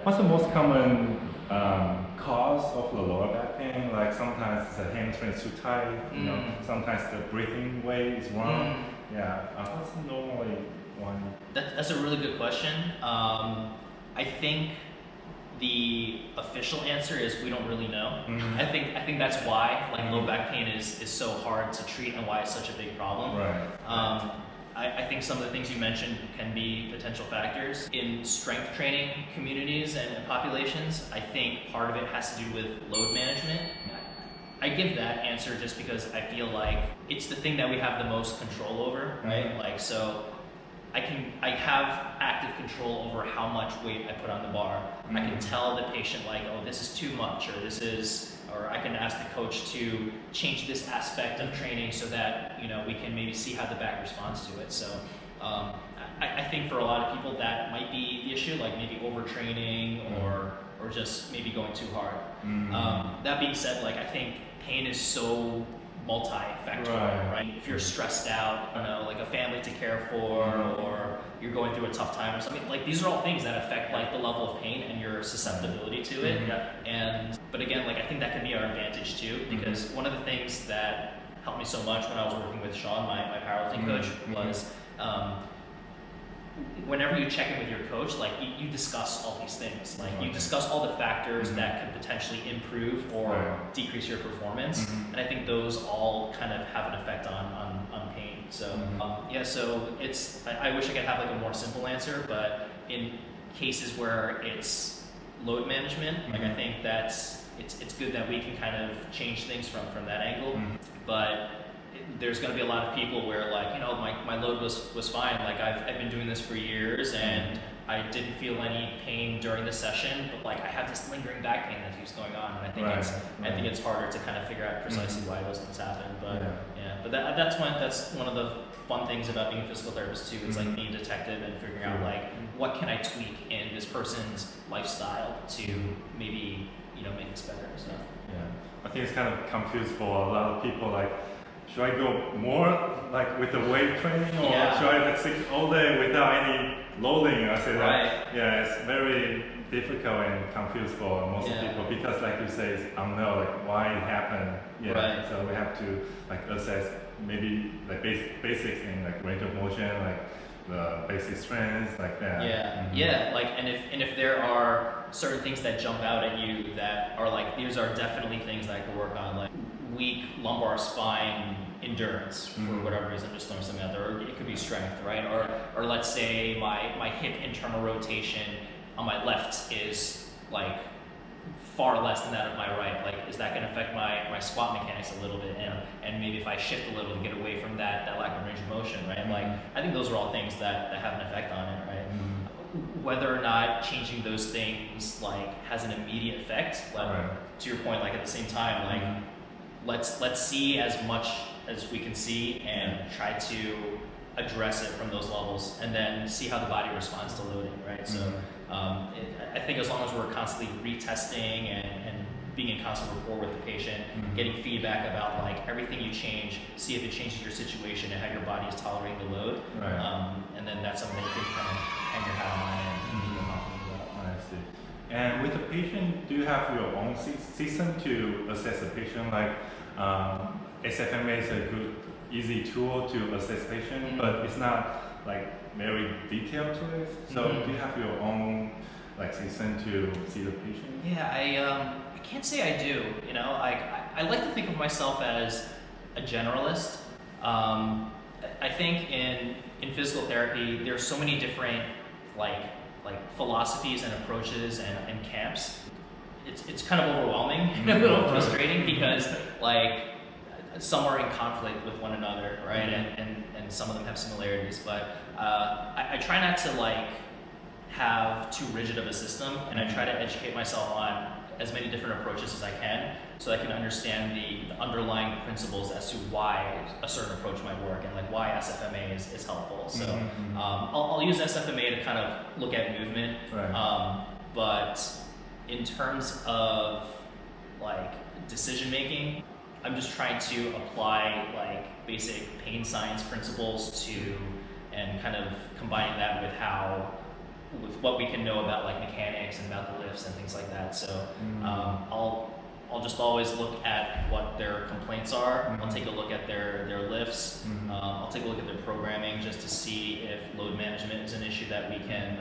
What's the most common cause of the lower back pain? Like sometimes the hamstring is too tight, you know, sometimes the breathing way is wrong. Yeah, what's normally one? That's a really good question. I think the official answer is we don't really know. I think that's why low back pain is so hard to treat and why it's such a big problem. Right. I think some of the things you mentioned can be potential factors. In strength training communities and populations, I think part of it has to do with load management. I give that answer just because I feel like it's the thing that we have the most control over, right? Like, so I have active control over how much weight I put on the bar. I can tell the patient like, oh, this is too much, or I can ask the coach to change this aspect of training so that, you know, we can maybe see how the back responds to it. So I think for a lot of people that might be the issue, like maybe overtraining or just maybe going too hard. That being said, like I think pain is so multifactorial, right? If you're stressed out, I don't know, like a family to care for, or you're going through a tough time or something, like these are all things that affect like the level of pain and your susceptibility to it. But again, like I think that can be our advantage too, because one of the things that helped me so much when I was working with Sean, my powerlifting coach, was whenever you check in with your coach, like you discuss all these things. Like you discuss all the factors that could potentially improve or decrease your performance. And I think those all kind of have an effect on pain. So yeah, so I wish I could have like a more simple answer, but in cases where it's load management, like I think it's good that we can kind of change things from that angle. But there's going to be a lot of people where like, you know, my load was fine. Like I've been doing this for years and I didn't feel any pain during the session, but like I have this lingering back pain that keeps going on. And I think I think it's harder to kind of figure out precisely why those things happen. But but that's one of the fun things about being a physical therapist too. It's like being a detective and figuring out like what can I tweak in this person's lifestyle to maybe, you know, make this better. So I think it's kind of confused for a lot of people, like, should I go more like with the weight training, or should I like sit all day without any loading? I say that it's very difficult and confused for most people, because like you say, it's unknown, like why it happened. So we have to like assess maybe like basics in like range of motion, like the basic strengths, like that. Like and if there are certain things that jump out at you that are like, these are definitely things that I could work on, like weak lumbar spine endurance for whatever reason, I'm just throwing something out there, or it could be strength, right? Or let's say my hip internal rotation on my left is like far less than that of my right. Like, is that going to affect my squat mechanics a little bit? And maybe if I shift a little to get away from that lack of range of motion, right? Like, I think those are all things that have an effect on it, right? Whether or not changing those things like has an immediate effect, to your point, like at the same time, like let's see as much as we can see and try to address it from those levels, and then see how the body responds to loading, right? So I think as long as we're constantly retesting and being in constant rapport with the patient, getting feedback about like everything you change, see if it changes your situation and how your body is tolerating the load, and then that's something that you can kind of hang your hat on and feel confident about. I see. And with the patient, do you have your own system to assess the patient? Like SFMA is a good, easy tool to assess patient, but it's not like very detailed to it. So do you have your own like system to see the patient? Yeah, I can't say I do. You know, I like to think of myself as a generalist. I think in physical therapy, there's so many different like philosophies and approaches and camps. It's kind of overwhelming and a little frustrating, because like some are in conflict with one another, right? And some of them have similarities, but I try not to like have too rigid of a system, and I try to educate myself on as many different approaches as I can, so I can understand the underlying principles as to why a certain approach might work, and like why SFMA is helpful. So I'll use SFMA to kind of look at movement, but in terms of like decision making, I'm just trying to apply like basic pain science principles to, and kind of combining that with how with what we can know about like mechanics and about the lifts and things like that. So I'll just always look at what their complaints are. I'll take a look at their lifts. I'll take a look at their programming just to see if load management is an issue that we can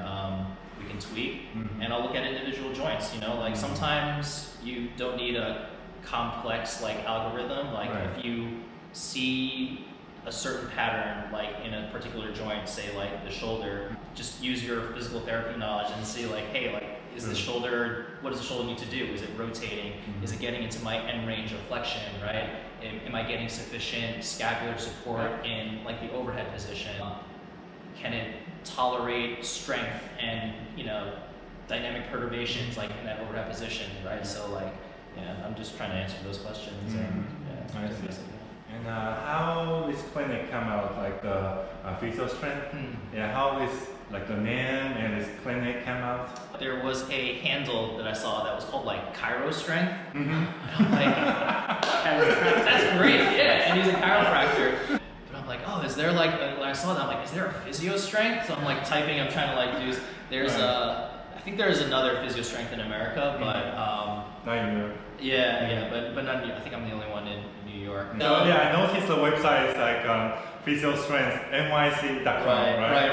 tweak. And I'll look at individual joints. You know, like sometimes you don't need a complex like algorithm. Like if you see a certain pattern like in a particular joint, say like the shoulder, just use your physical therapy knowledge and see like, hey, like is the shoulder, what does the shoulder need to do? Is it rotating? Is it getting into my end range of flexion, right? Am I getting sufficient scapular support in like the overhead position? Can it tolerate strength and, you know, dynamic perturbations like in that overhead position, right? So like, yeah, I'm just trying to answer those questions. And, yeah, and how this clinic come out, like the PhysioStrength? Yeah, how this, like the name and this clinic came out? There was a handle that I saw that was called like PhysioStrength. And I'm like, that's great, yeah, and he's a chiropractor. But I'm like, oh, is there like, when I saw that, I'm like, is there a PhysioStrength? So I'm like typing, I'm trying to like do, there's I think there's another PhysioStrength in America, but not in New York. Yeah, but not, I think I'm the only one in New York. No, yeah, I noticed the website is like PhysioStrength, NYC.com, right?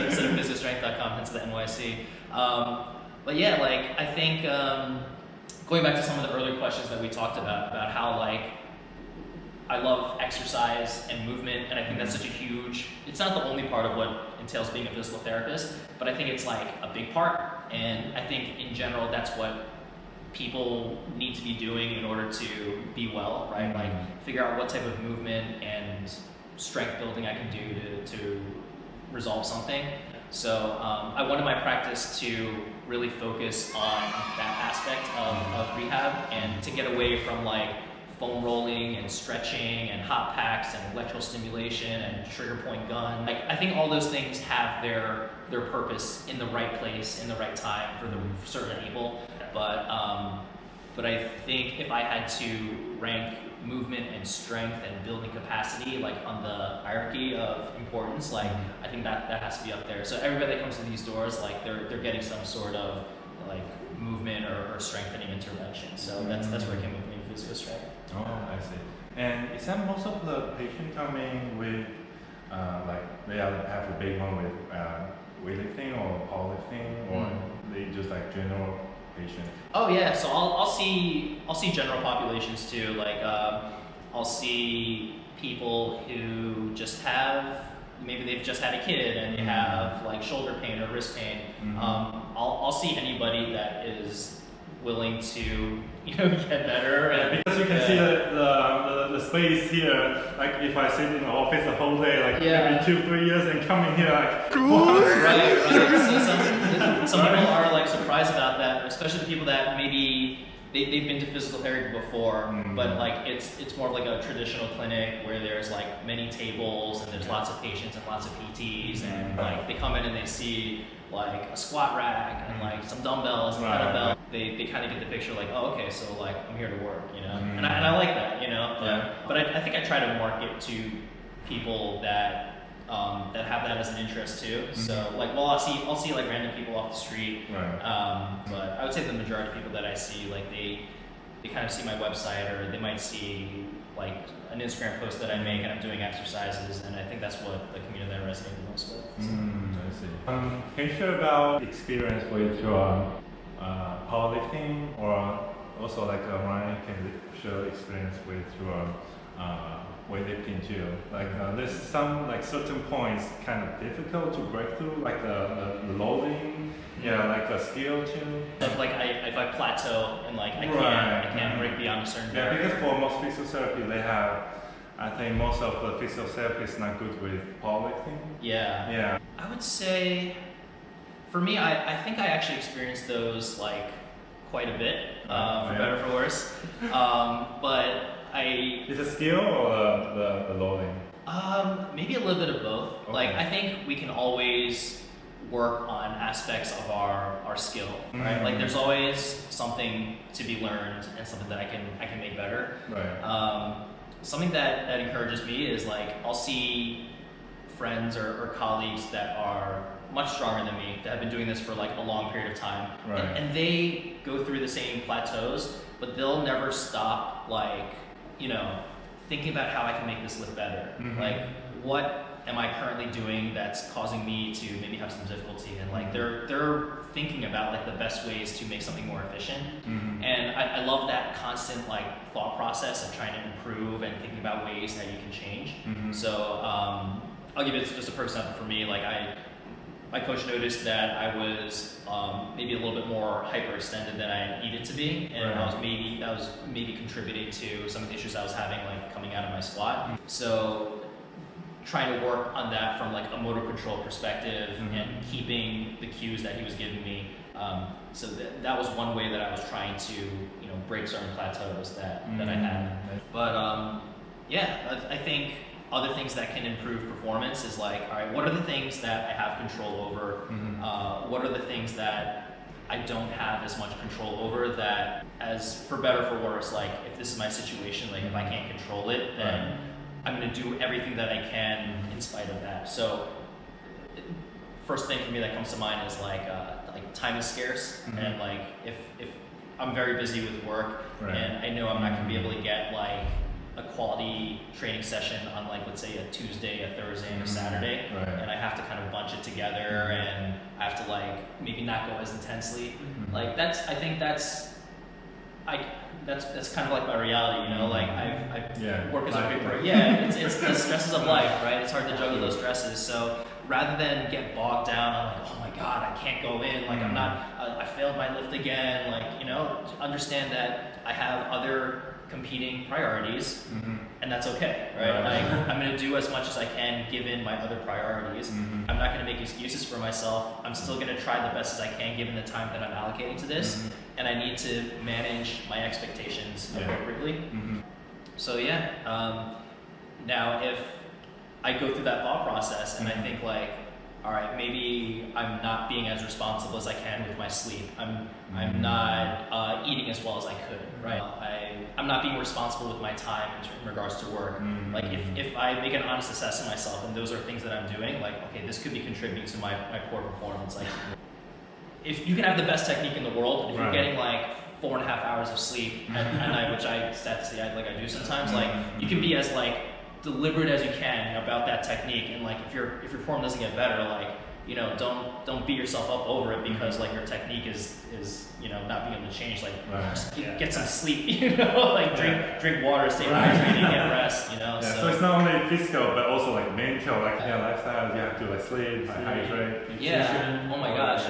Instead of PhysioStrength.com, it's the NYC. But yeah, like I think going back to some of the earlier questions that we talked about how like I love exercise and movement, and I think that's such a huge, it's not the only part of what entails being a physical therapist, but I think it's like a big part, and I think in general that's what people need to be doing in order to be well, right? Like figure out what type of movement and strength building I can do to resolve something. So I wanted my practice to really focus on that aspect of rehab and to get away from like foam rolling and stretching and hot packs and electrostimulation and trigger point gun. Like I think all those things have their purpose in the right place, in the right time for the certain people. But I think if I had to rank movement and strength and building capacity like on the hierarchy of importance, like I think that has to be up there. So everybody that comes to these doors, like they're getting some sort of like movement or strengthening intervention. So that's where I came with me in PhysioStrength. Oh, I see. And is that most of the patient coming with like they have a big one with weightlifting or powerlifting, or they just like general patient? Oh yeah, so I'll see general populations too. Like I'll see people who just have, maybe they've just had a kid and they have like shoulder pain or wrist pain. I'll see anybody that is willing to, you know, get better. And because you can see the space here, like if I sit in the office the whole day, like maybe 2-3 years, and come in here like right. So some people are like surprised about that, especially the people that maybe they've been to physical therapy before, but like it's more of like a traditional clinic where there's like many tables and there's lots of patients and lots of PTs, and like they come in and they see like a squat rack and like some dumbbells and kettlebell. They kind of get the picture like, oh, okay, so like I'm here to work, you know, and I like that, you know. But I think I try to market to people that have that as an interest too. So like, well, I'll see like random people off the street, but I would say the majority of people that I see, like they kind of see my website, or they might see like an Instagram post that I make and I'm doing exercises, and I think that's what the community that I resonate the most with. So. I see. Can you share about experience with your powerlifting, or also like Ryan can share experience with your weightlifting too? Like there's some like certain points kind of difficult to break through, like the loading, like the skill too. If like if I plateau and like I can't break beyond a certain barrier. Because for most physiotherapy they have, I think most of the physiotherapy is not good with powerlifting. Yeah. I would say, for me, I think I actually experienced those like quite a bit, for better or for worse. But is it skill or the loading? Maybe a little bit of both. Okay. Like I think we can always work on aspects of our skill, right? Like there's always something to be learned and something that I can make better. Right. Something that encourages me is like I'll see friends or colleagues that are much stronger than me, that have been doing this for like a long period of time, and they go through the same plateaus, but they'll never stop, like, you know, thinking about how I can make this lift better. Like, what am I currently doing that's causing me to maybe have some difficulty? And like, they're thinking about like the best ways to make something more efficient. And I love that constant like thought process of trying to improve and thinking about ways that you can change. So I'll give it just a perfect example for me. Like, my coach noticed that I was maybe a little bit more hyperextended than I needed to be, and that was maybe contributing to some of the issues I was having, like coming out of my squat. So trying to work on that from like a motor control perspective and keeping the cues that he was giving me. So that was one way that I was trying to, you know, break certain plateaus that I had. But yeah, I think other things that can improve performance is like, all right, what are the things that I have control over? What are the things that I don't have as much control over, that, as for better or for worse, like if this is my situation, like if I can't control it, then I'm gonna do everything that I can in spite of that. So first thing for me that comes to mind is like time is scarce, and like if I'm very busy with work and I know I'm not gonna be able to get like a quality training session on, like, let's say a Tuesday, a Thursday, and a Saturday, and I have to kind of bunch it together, and I have to like maybe not go as intensely. Like I think that's kind of like my reality, you know. Like I work as a paper. It's the stresses of life, right? It's hard to juggle those stresses. So rather than get bogged down on like, oh my God, I can't go in. Like I failed my lift again. Like, you know, understand that I have other competing priorities, and that's okay, right? Like, I'm going to do as much as I can given my other priorities. I'm not going to make excuses for myself. I'm still going to try the best as I can given the time that I'm allocating to this, and I need to manage my expectations appropriately. So now if I go through that thought process and I think like, all right, maybe I'm not being as responsible as I can with my sleep. I'm not eating as well as I could, right? I'm not being responsible with my time in regards to work. Like if I make an honest assessment of myself and those are things that I'm doing, like, okay, this could be contributing to my poor performance. Like, if you can have the best technique in the world, if you're getting like 4.5 hours of sleep at night, which I do sometimes, like you can be as like deliberate as you can about that technique, and like if your form doesn't get better, like, you know, don't beat yourself up over it because like your technique is you know, not being able to change. Like just get some sleep, you know, like drink water, stay hydrated, get rest, you know. So it's not only physical but also like mental, like lifestyle. You have to like sleep, hydrate, nutrition. Oh my gosh,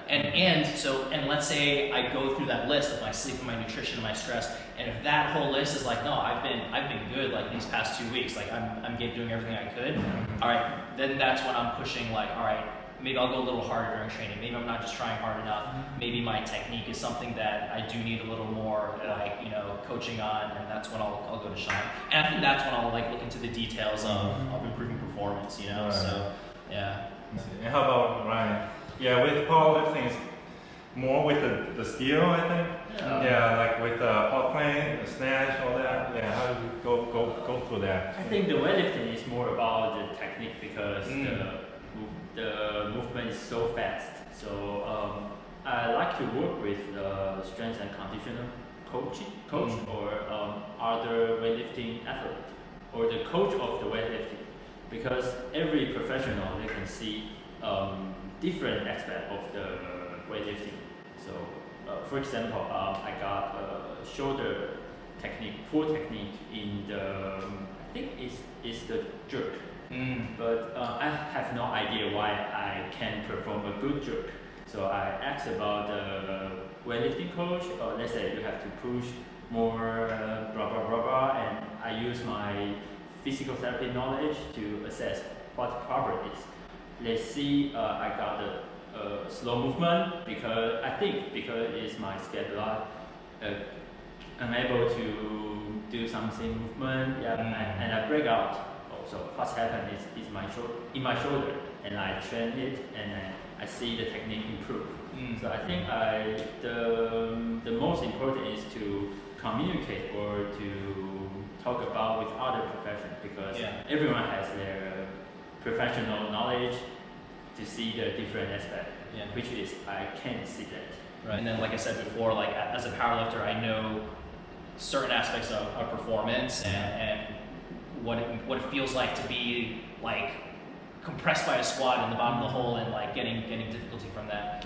and let's say I go through that list of my sleep and my nutrition and my stress, and if that whole list is like, no, I've been good like these past 2 weeks, like I'm doing everything I could. All right, then that's when I'm pushing, like, all right, maybe I'll go a little harder during training. Maybe I'm not just trying hard enough. Maybe my technique is something that I do need a little more, like, you know, coaching on, and that's when I'll go to shine. And I think that's when I'll like look into the details of improving performance, you know. So yeah. And how about Ryan? Yeah, with powerlifting, it's more with the skill, I think. Like with pot clean, snatch, all that. Yeah, how do you go through that? I think the weightlifting is more about the technique because the movement is so fast. So I like to work with the strength and conditioner coach or other weightlifting athlete or the coach of the weightlifting, because every professional, they can see different aspect of the weightlifting. So for example, I got shoulder technique, poor technique in the, I think it's the jerk. But I have no idea why I can perform a good jerk. So I asked about the weightlifting coach, let's say you have to push more, blah blah blah blah, and I use my physical therapy knowledge to assess what the problem is. Let's see, I got the slow movement because it's my schedule, unable to do something movement, and I break out. So what's happened is in my shoulder, and I train it, and I see the technique improve. So I think the most important is to communicate or to talk about with other professionals, because everyone has their professional knowledge to see the different aspect, which is I can't see that. Right. And then, like I said before, like as a powerlifter, I know certain aspects of performance and what it feels like to be like compressed by a squat in the bottom of the hole and like getting difficulty from that.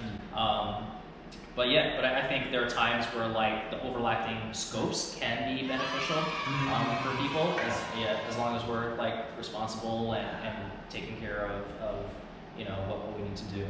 But I think there are times where like the overlapping scopes can be beneficial for people as long as we're like responsible and taking care of what we need to do.